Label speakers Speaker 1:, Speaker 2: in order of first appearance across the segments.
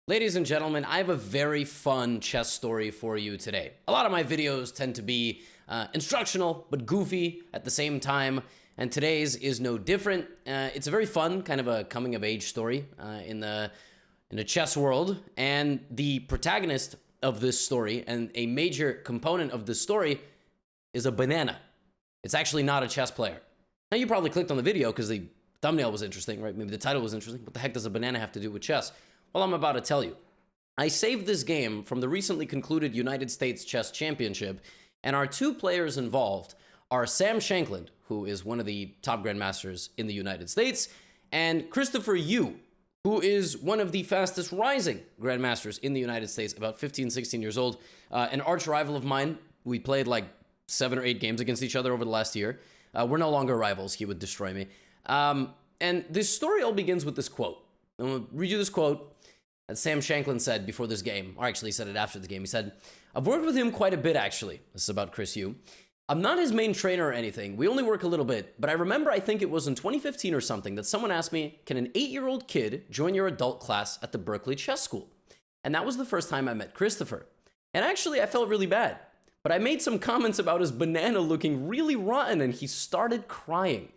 Speaker 1: Ladies and gentlemen, I have a very fun chess story for you today. A lot of my videos tend to be instructional, but goofy at the same time, and today's is no different. It's a very fun, kind of a coming-of-age story in the chess world, and the protagonist of this story, and a major component of this story, is a banana. It's actually not a chess player. Now, you probably clicked on the video because the thumbnail was interesting, right? Maybe the title was interesting. What the heck does a banana have to do with chess? Well, I'm about to tell you. I saved this game from the recently concluded United States Chess Championship, and our two players involved are Sam Shankland, who is one of the top grandmasters in the United States, and Christopher Yu, who is one of the fastest rising grandmasters in the United States, about 15, 16 years old, an arch rival of mine. We played like 7 or 8 games against each other over the last year. We're no longer rivals. He would destroy me. And this story all begins with this quote. I'm going to read you this quote that Sam Shankland said before this game, or actually he said it after the game. He said, "I've worked with him quite a bit, actually." This is about Chris Yu. "I'm not his main trainer or anything. We only work a little bit. But I remember, I think it was in 2015 or something, that someone asked me, can an 8-year-old kid join your adult class at the Berkeley Chess School? And that was the first time I met Christopher. And actually, I felt really bad. But I made some comments about his banana looking really rotten, and he started crying.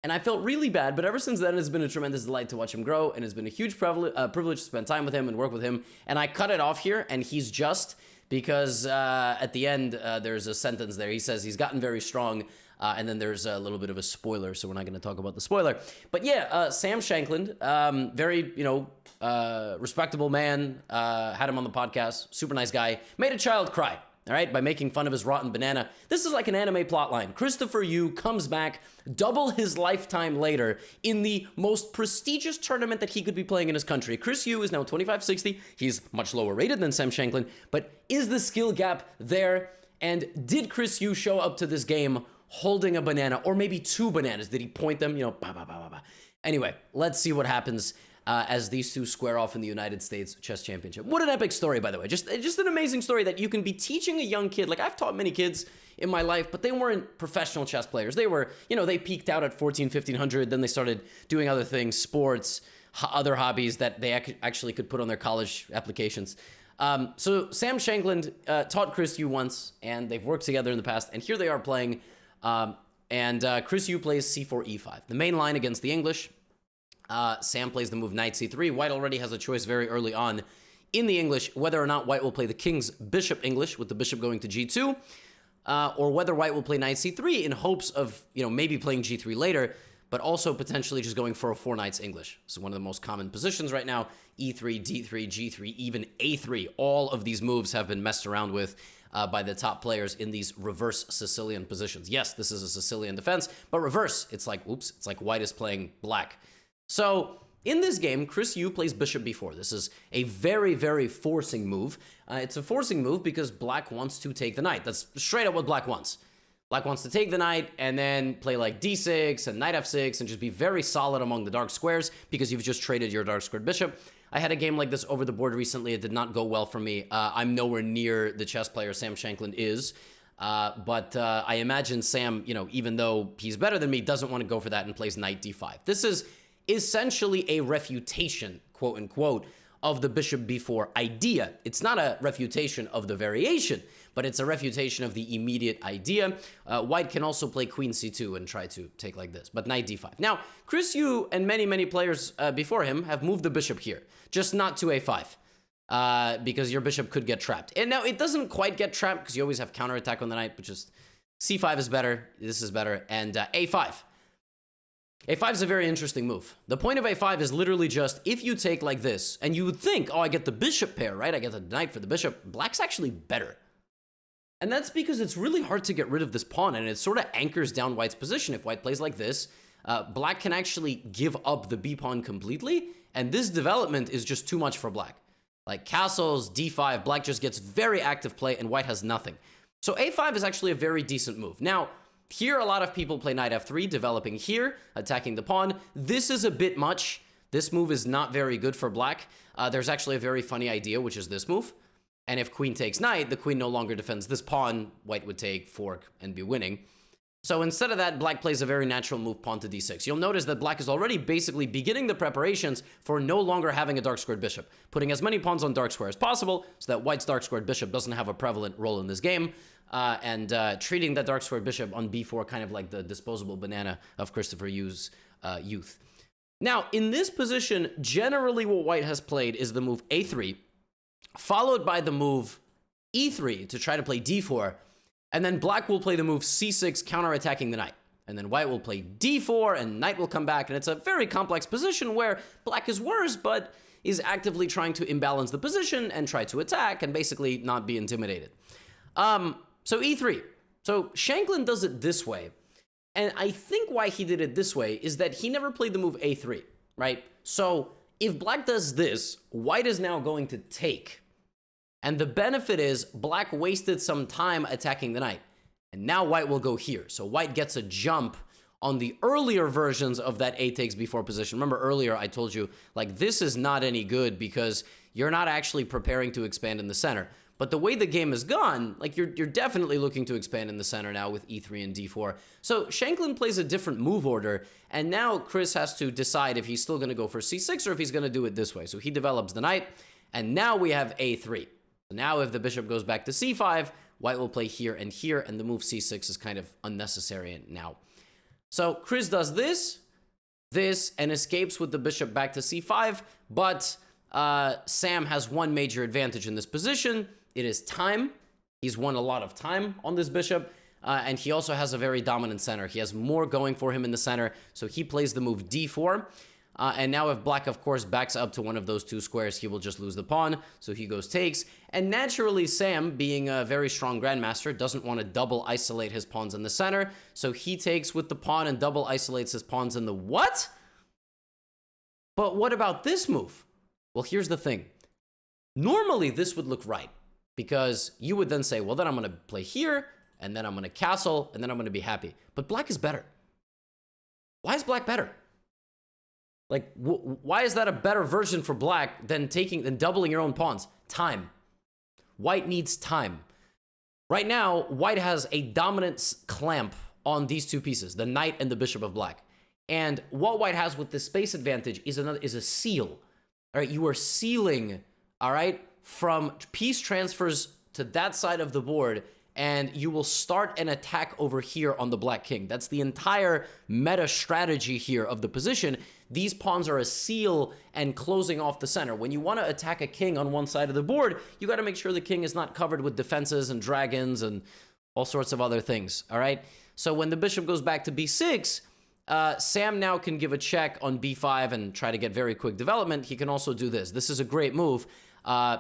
Speaker 1: And I felt really bad, but ever since then, it's been a tremendous delight to watch him grow, and it's been a huge privilege to spend time with him and work with him. And I cut it off here, and he's just, because at the end, there's a sentence there. He says he's gotten very strong, and then there's a little bit of a spoiler, so we're not going to talk about the spoiler. But yeah, Sam Shankland, very, respectable man, had him on the podcast, super nice guy, made a child cry. All right, by making fun of his rotten banana. This is like an anime plotline. Christopher Yu comes back double his lifetime later in the most prestigious tournament that he could be playing in his country. Chris Yu is now 2560. He's much lower rated than Sam Shankland, but is the skill gap there? And did Chris Yu show up to this game holding a banana, or maybe 2 bananas? Did he point them? Anyway, let's see what happens as these two square off in the United States Chess Championship. What an epic story, by the way. Just an amazing story that you can be teaching a young kid. Like, I've taught many kids in my life, but they weren't professional chess players. They were, they peaked out at 14, 1500. Then they started doing other things, sports, other hobbies that they actually could put on their college applications. So Sam Shankland taught Chris Yu once, and they've worked together in the past. And here they are playing. Chris Yu plays c4, e5. The main line against the English. Sam plays the move knight c3. White already has a choice very early on in the English whether or not White will play the king's bishop English with the bishop going to g2, or whether White will play knight c3 in hopes of, maybe playing g3 later, but also potentially just going for a 4 knights English. So one of the most common positions right now, e3, d3, g3, even a3. All of these moves have been messed around with by the top players in these reverse Sicilian positions. Yes, this is a Sicilian defense, but reverse. It's like, oops, it's like White is playing black. So in this game, Chris Yu plays bishop b4. This is a very, very forcing move. It's a forcing move because Black wants to take the knight. That's straight up what Black wants. Black wants to take the knight and then play like d6 and knight f6 and just be very solid among the dark squares because you've just traded your dark squared bishop. I had a game like this over the board recently. It did not go well for me. I'm nowhere near the chess player Sam Shankland is. But I imagine Sam, even though he's better than me, doesn't want to go for that and plays knight d5. This is essentially a refutation, quote unquote, of the bishop b4 idea. It's not a refutation of the variation, but it's a refutation of the immediate idea. White can also play queen c2 and try to take like this, but knight d5. Now, Chris Yu and many, many players before him have moved the bishop here, just not to a5, because your bishop could get trapped. And now it doesn't quite get trapped because you always have counterattack on the knight, but just c5 is better, this is better, and a5. a5 is a very interesting move. The point of a5 is literally just, if you take like this, and you would think, oh, I get the bishop pair, right? I get the knight for the bishop. Black's actually better. And that's because it's really hard to get rid of this pawn, and it sort of anchors down White's position. If White plays like this, Black can actually give up the b-pawn completely, and this development is just too much for Black. Like castles, d5, Black just gets very active play, and White has nothing. So a5 is actually a very decent move. Now, here, a lot of people play knight f3, developing here, attacking the pawn. This is a bit much. This move is not very good for Black. There's actually a very funny idea, which is this move. And if queen takes knight, the queen no longer defends this pawn. White would take, fork, and be winning. So instead of that, black plays a very natural move, pawn to d6. You'll notice that black is already basically beginning the preparations for no longer having a dark squared bishop, putting as many pawns on dark square as possible so that white's dark squared bishop doesn't have a prevalent role in this game, and treating that dark squared bishop on b4 kind of like the disposable banana of Christopher Yu's youth. Now, in this position, generally what white has played is the move a3, followed by the move e3 to try to play d4, and then black will play the move c6, counterattacking the knight. And then white will play d4, and knight will come back, and it's a very complex position where black is worse, but is actively trying to imbalance the position and try to attack and basically not be intimidated. So e3. So Shanklin does it this way. And I think why he did it this way is that he never played the move a3, right? So if black does this, white is now going to take. And the benefit is black wasted some time attacking the knight. And now white will go here. So white gets a jump on the earlier versions of that a takes b4 position. Remember earlier I told you, like, this is not any good because you're not actually preparing to expand in the center. But the way the game has gone, like, you're definitely looking to expand in the center now with e3 and d4. So Shanklin plays a different move order, and now Chris has to decide if he's still going to go for c6 or if he's going to do it this way. So he develops the knight, and now we have a3. So now if the bishop goes back to c5, white will play here, and the move c6 is kind of unnecessary now. So Chris does this, and escapes with the bishop back to c5, but Sam has one major advantage in this position. It is time. He's won a lot of time on this bishop, and he also has a very dominant center. He has more going for him in the center, so he plays the move d4. And now if black, of course, backs up to one of those two squares, he will just lose the pawn. So he goes takes. And naturally, Sam, being a very strong grandmaster, doesn't want to double isolate his pawns in the center. So he takes with the pawn and double isolates his pawns in the what? But what about this move? Well, here's the thing. Normally, this would look right, because you would then say, well, then I'm going to play here, and then I'm going to castle, and then I'm going to be happy. But black is better. Why is black better? Like, why is that a better version for black than doubling your own pawns? Time. White needs time. Right now, white has a dominance clamp on these two pieces, the knight and the bishop of black. And what white has with this space advantage is a seal. All right, you are sealing, all right, from piece transfers to that side of the board, and you will start an attack over here on the black king. That's the entire meta strategy here of the position. These pawns are a seal and closing off the center. When you want to attack a king on one side of the board, you got to make sure the king is not covered with defenses and dragons and all sorts of other things, all right? So when the bishop goes back to b6, Sam now can give a check on b5 and try to get very quick development. He can also do this. This is a great move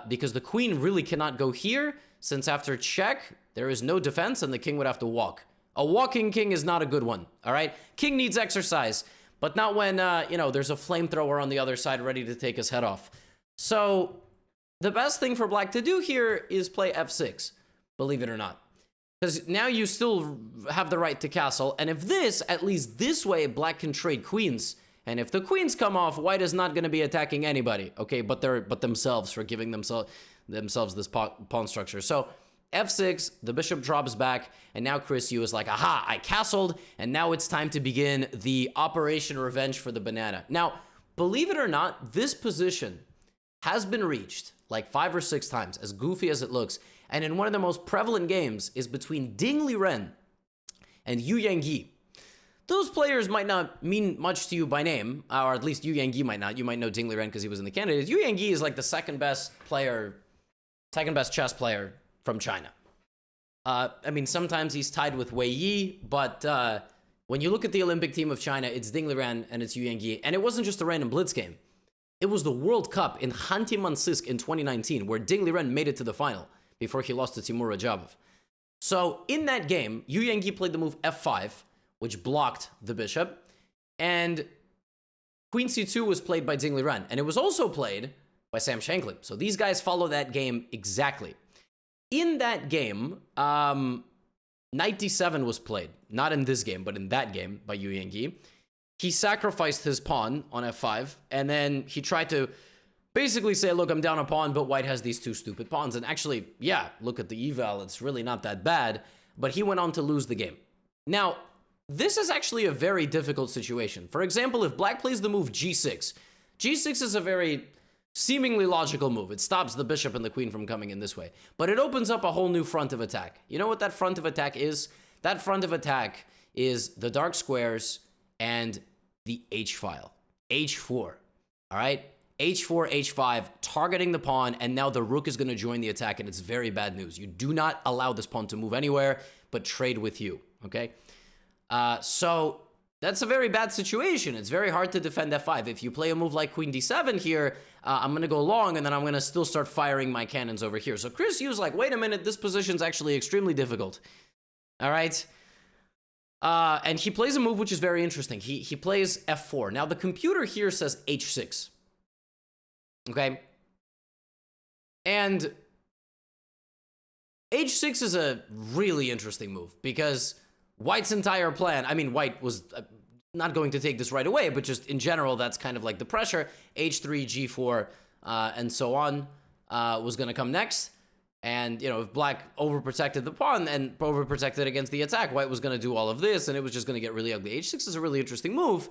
Speaker 1: because the queen really cannot go here, since after check, there is no defense and the king would have to walk. A walking king is not a good one, all right? King needs exercise, but not when, there's a flamethrower on the other side ready to take his head off. So the best thing for black to do here is play f6, believe it or not. Because now you still have the right to castle, and if this, at least this way, black can trade queens. And if the queens come off, white is not going to be attacking anybody, okay, but themselves, for giving themselves this pawn structure. So f6, the bishop drops back, and now Chris Yu is like, aha, I castled, and now it's time to begin the Operation Revenge for the banana. Now, believe it or not, this position has been reached like 5 or 6 times, as goofy as it looks, and in one of the most prevalent games is between Ding Liren and Yu Yangyi. Those players might not mean much to you by name, or at least Yu Yangyi might not. You might know Ding Liren because he was in the candidates. Yu Yangyi is like the second best chess player from China. I mean, sometimes he's tied with Wei Yi, but when you look at the Olympic team of China, it's Ding Liren and it's Yu Yangyi. And it wasn't just a random blitz game. It was the World Cup in Khanty-Mansiysk in 2019, where Ding Liren made it to the final before he lost to Timur Rajabov. So in that game, Yu Yangyi played the move f5, which blocked the bishop, and Queen c2 was played by Ding Liren, and it was also played by Sam Shanklin. So these guys follow that game exactly. In that game, knight d7 was played. Not in this game, but in that game by Yu Yangyi. He sacrificed his pawn on f5, and then he tried to basically say, look, I'm down a pawn, but white has these two stupid pawns. And actually, yeah, look at the eval. It's really not that bad, but he went on to lose the game. Now, this is actually a very difficult situation. For example, if black plays the move g6, g6 is a very seemingly logical move. It stops the bishop and the queen from coming in this way. But it opens up a whole new front of attack. You know what that front of attack is? That front of attack is the dark squares and the h-file. h4, all right? h4, h5, targeting the pawn, and now the rook is going to join the attack, and it's very bad news. You do not allow this pawn to move anywhere, but trade with you, okay? So that's a very bad situation. It's very hard to defend f5. If you play a move like queen d7 here, I'm going to go long, and then I'm going to still start firing my cannons over here. So Chris Yu's like, wait a minute, this position's actually extremely difficult, all right? And he plays a move which is very interesting. He plays f4. Now, the computer here says h6. Okay? And h6 is a really interesting move because white's entire plan, I mean, white was not going to take this right away, but just in general, that's kind of like the pressure. h3, g4, and so on was going to come next. And, you know, if black overprotected the pawn and overprotected against the attack, white was going to do all of this, and it was just going to get really ugly. h6 is a really interesting move,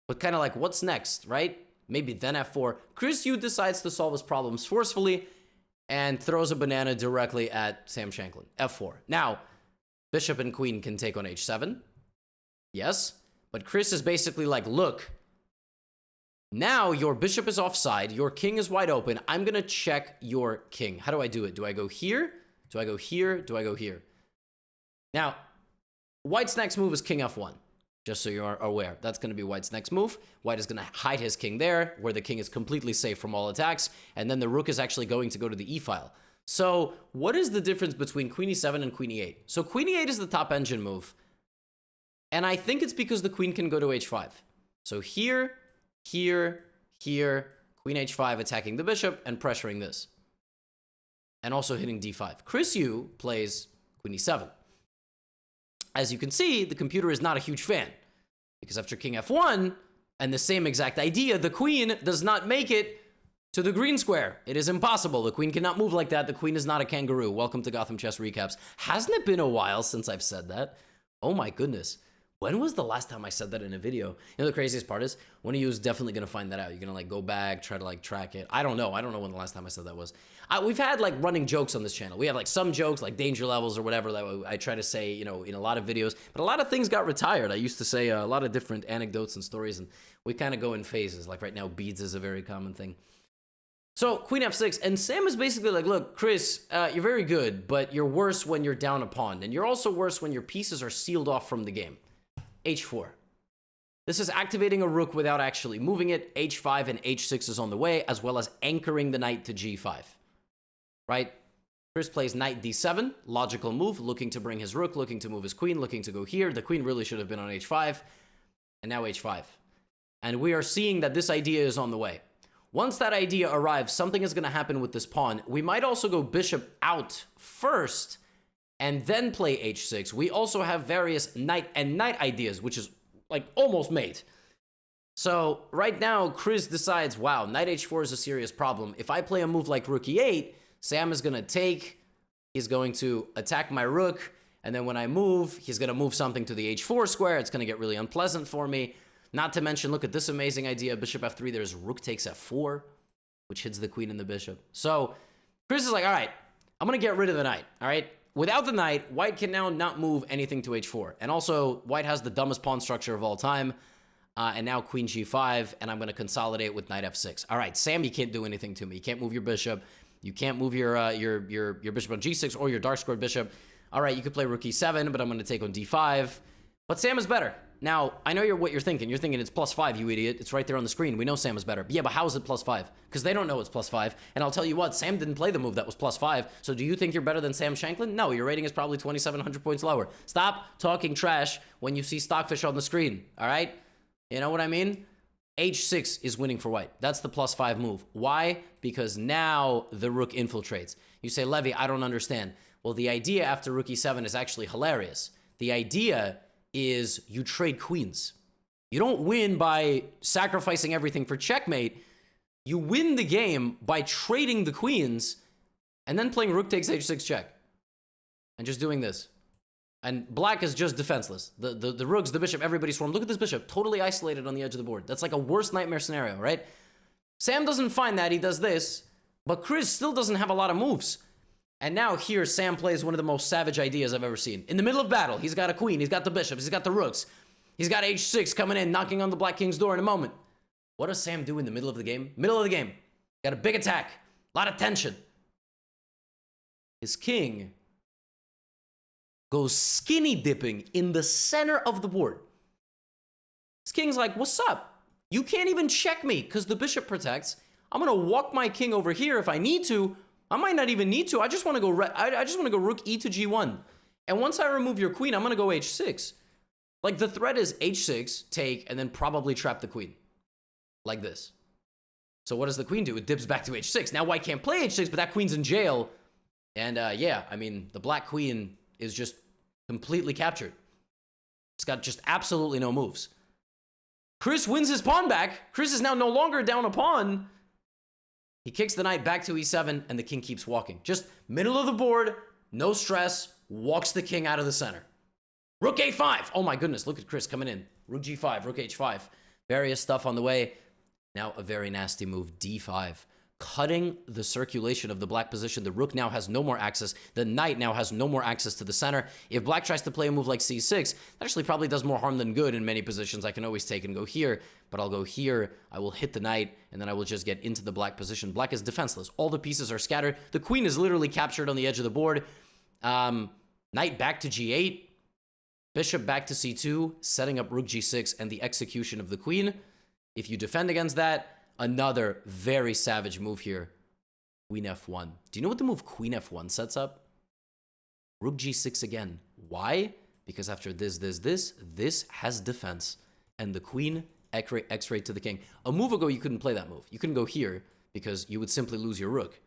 Speaker 1: but kind of like, what's next, right? Maybe then f4. Chris Yu decides to solve his problems forcefully and throws a banana directly at Sam Shanklin. f4. Now, bishop and queen can take on h7. Yes, but Chris is basically like, look, now your bishop is offside, your king is wide open, I'm going to check your king. How do I do it? Do I go here? Do I go here? Do I go here? Now, white's next move is king f1. Just so you're aware, that's going to be white's next move. White is going to hide his king there, where the king is completely safe from all attacks, and then the rook is actually going to go to the e-file. So what is the difference between queen e7 and queen e8? So queen e8 is the top engine move, and I think it's because the queen can go to h5. So here, here, here, queen h5 attacking the bishop and pressuring this. And also hitting d5. Chris Yu plays queen e7. As you can see, the computer is not a huge fan, because after king f1, and the same exact idea, the queen does not make it to the green square. It is impossible. The queen cannot move like that. The queen is not a kangaroo. Welcome to Gotham Chess Recaps. Hasn't it been a while since I've said that? Oh my goodness. When was the last time I said that in a video? You know, the craziest part is, one of you is definitely going to find that out. You're going to like go back, try to like track it. I don't know. I don't know when the last time I said that was. We've had like running jokes on this channel. We have like some jokes like danger levels or whatever that I try to say, you know, in a lot of videos, but a lot of things got retired. I used to say a lot of different anecdotes and stories, and we kind of go in phases. Like right now, beads is a very common thing. So queen f6, and Sam is basically like, look, Chris, you're very good, but you're worse when you're down a pawn, and you're also worse when your pieces are sealed off from the game. h4. This is activating a rook without actually moving it. h5 and h6 is on the way, as well as anchoring the knight to g5. Right? Chris plays knight d7, logical move, looking to bring his rook, looking to move his queen, looking to go here. The queen really should have been on h5, and now h5. And we are seeing that this idea is on the way. Once that idea arrives, something is going to happen with this pawn. We might also go bishop out first, and then play h6. We also have various knight and knight ideas, which is like almost made. So right now, Chris decides, wow, knight h4 is a serious problem. If I play a move like rook e8, Sam is going to take, he's going to attack my rook, and then when I move, he's going to move something to the h4 square. It's going to get really unpleasant for me. Not to mention, look at this amazing idea, bishop f3, there's rook takes f4, which hits the queen and the bishop. So Chris is like, all right, I'm going to get rid of the knight, all right? Without the knight, white can now not move anything to h4. And also, white has the dumbest pawn structure of all time. And now queen g5, and I'm going to consolidate with knight f6. All right, Sam, you can't do anything to me. You can't move your bishop. You can't move your bishop on g6 or your dark squared bishop. All right, you could play rook e7, but I'm going to take on d5. But Sam is better. Now, I know what you're thinking. You're thinking it's +5, you idiot. It's right there on the screen. We know Sam is better. Yeah, but how is it +5? Because they don't know it's +5. And I'll tell you what, Sam didn't play the move that was +5. So do you think you're better than Sam Shanklin? No, your rating is probably 2,700 points lower. Stop talking trash when you see Stockfish on the screen, all right? You know what I mean? h6 is winning for white. That's the +5 move. Why? Because now the rook infiltrates. You say, Levy, I don't understand. Well, the idea after rook e7 is actually hilarious. The idea is you trade queens. You don't win by sacrificing everything for checkmate. You win the game by trading the queens and then playing rook takes h6 check. And just doing this. And black is just defenseless. The rooks, the bishop, everybody's swarmed. Look at this bishop, totally isolated on the edge of the board. That's like a worst nightmare scenario, right? Sam doesn't find that, he does this, but Chris still doesn't have a lot of moves. And now here, Sam plays one of the most savage ideas I've ever seen. In the middle of battle, he's got a queen, he's got the bishops, he's got the rooks. He's got h6 coming in, knocking on the black king's door in a moment. What does Sam do in the middle of the game? Middle of the game. Got a big attack, a lot of tension. His king goes skinny dipping in the center of the board. His king's like, what's up? You can't even check me because the bishop protects. I'm going to walk my king over here if I need to. I might not even need to. I just want to go I just want to go rook e to g1. And once I remove your queen, I'm going to go h6. Like the threat is h6, take, and then probably trap the queen. Like this. So what does the queen do? It dips back to h6. Now white can't play h6, but that queen's in jail. And yeah, I mean, the black queen is just completely captured. It's got just absolutely no moves. Chris wins his pawn back. Chris is now no longer down a pawn. He kicks the knight back to e7, and the king keeps walking. Just middle of the board, no stress, walks the king out of the center. Rook a5. Oh my goodness, look at Chris coming in. Rook g5, rook h5. Various stuff on the way. Now a very nasty move, d5. Cutting the circulation of the black position. The rook now has no more access. The knight now has no more access to the center. If black tries to play a move like c6, that actually probably does more harm than good in many positions. I can always take and go here, but I'll go here. I will hit the knight, and then I will just get into the black position. Black is defenseless. All the pieces are scattered. The queen is literally captured on the edge of the board. Knight back to g8. Bishop back to c2, setting up rook g6 and the execution of the queen. If you defend against that, another very savage move here. Queen f1. Do you know what the move queen f1 sets up? Rook g6 again. Why? Because after this has defense. And the queen x-ray to the king. A move ago, you couldn't play that move. You couldn't go here because you would simply lose your rook.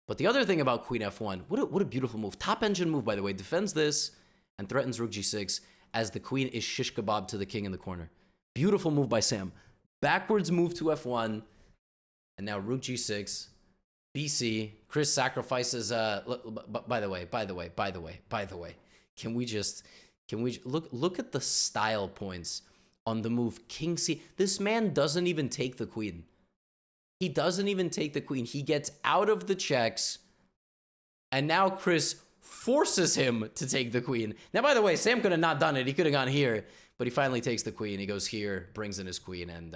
Speaker 1: But the other thing about queen f1, what a beautiful move. Top engine move, by the way. Defends this and threatens rook g6 as the queen is shish kebab to the king in the corner. Beautiful move by Sam. Backwards move to f1, and now rook g6, bc. Chris sacrifices. By the way. Can we look at the style points on the move king c? This man doesn't even take the queen. He doesn't even take the queen. He gets out of the checks, and now Chris forces him to take the queen. Now, by the way, Sam could have not done it. He could have gone here. But he finally takes the queen. He goes here, brings in his queen, and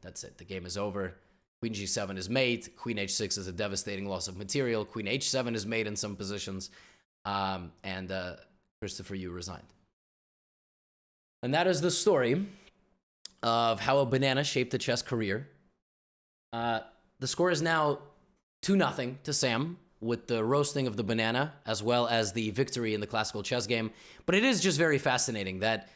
Speaker 1: that's it. The game is over. Queen g7 is mate. Queen h6 is a devastating loss of material. Queen h7 is mate in some positions. And Christopher Yu resigned. And that is the story of how a banana shaped a chess career. The score is now 2-0 to Sam, with the roasting of the banana, as well as the victory in the classical chess game. But it is just very fascinating that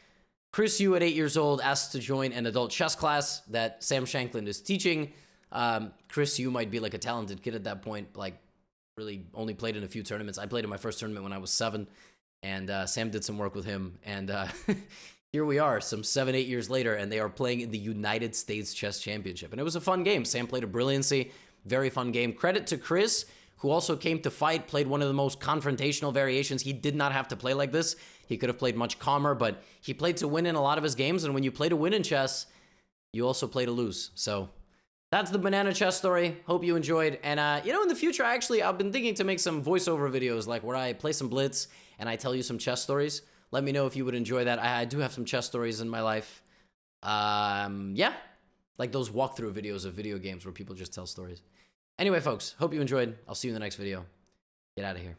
Speaker 1: Chris Yu, at 8 years old, asked to join an adult chess class that Sam Shanklin is teaching. Chris Yu might be like a talented kid at that point, like really only played in a few tournaments. I played in my first tournament when I was 7, and Sam did some work with him. And here we are, some 7-8 years later, and they are playing in the United States Chess Championship. And it was a fun game. Sam played a brilliancy, very fun game. Credit to Chris, who also came to fight, played one of the most confrontational variations. He did not have to play like this. He could have played much calmer, but he played to win in a lot of his games, and when you play to win in chess, you also play to lose. So that's the banana chess story. Hope you enjoyed. And, in the future, I've been thinking to make some voiceover videos, like where I play some blitz and I tell you some chess stories. Let me know if you would enjoy that. I do have some chess stories in my life. Yeah, like those walkthrough videos of video games where people just tell stories. Anyway, folks, hope you enjoyed. I'll see you in the next video. Get out of here.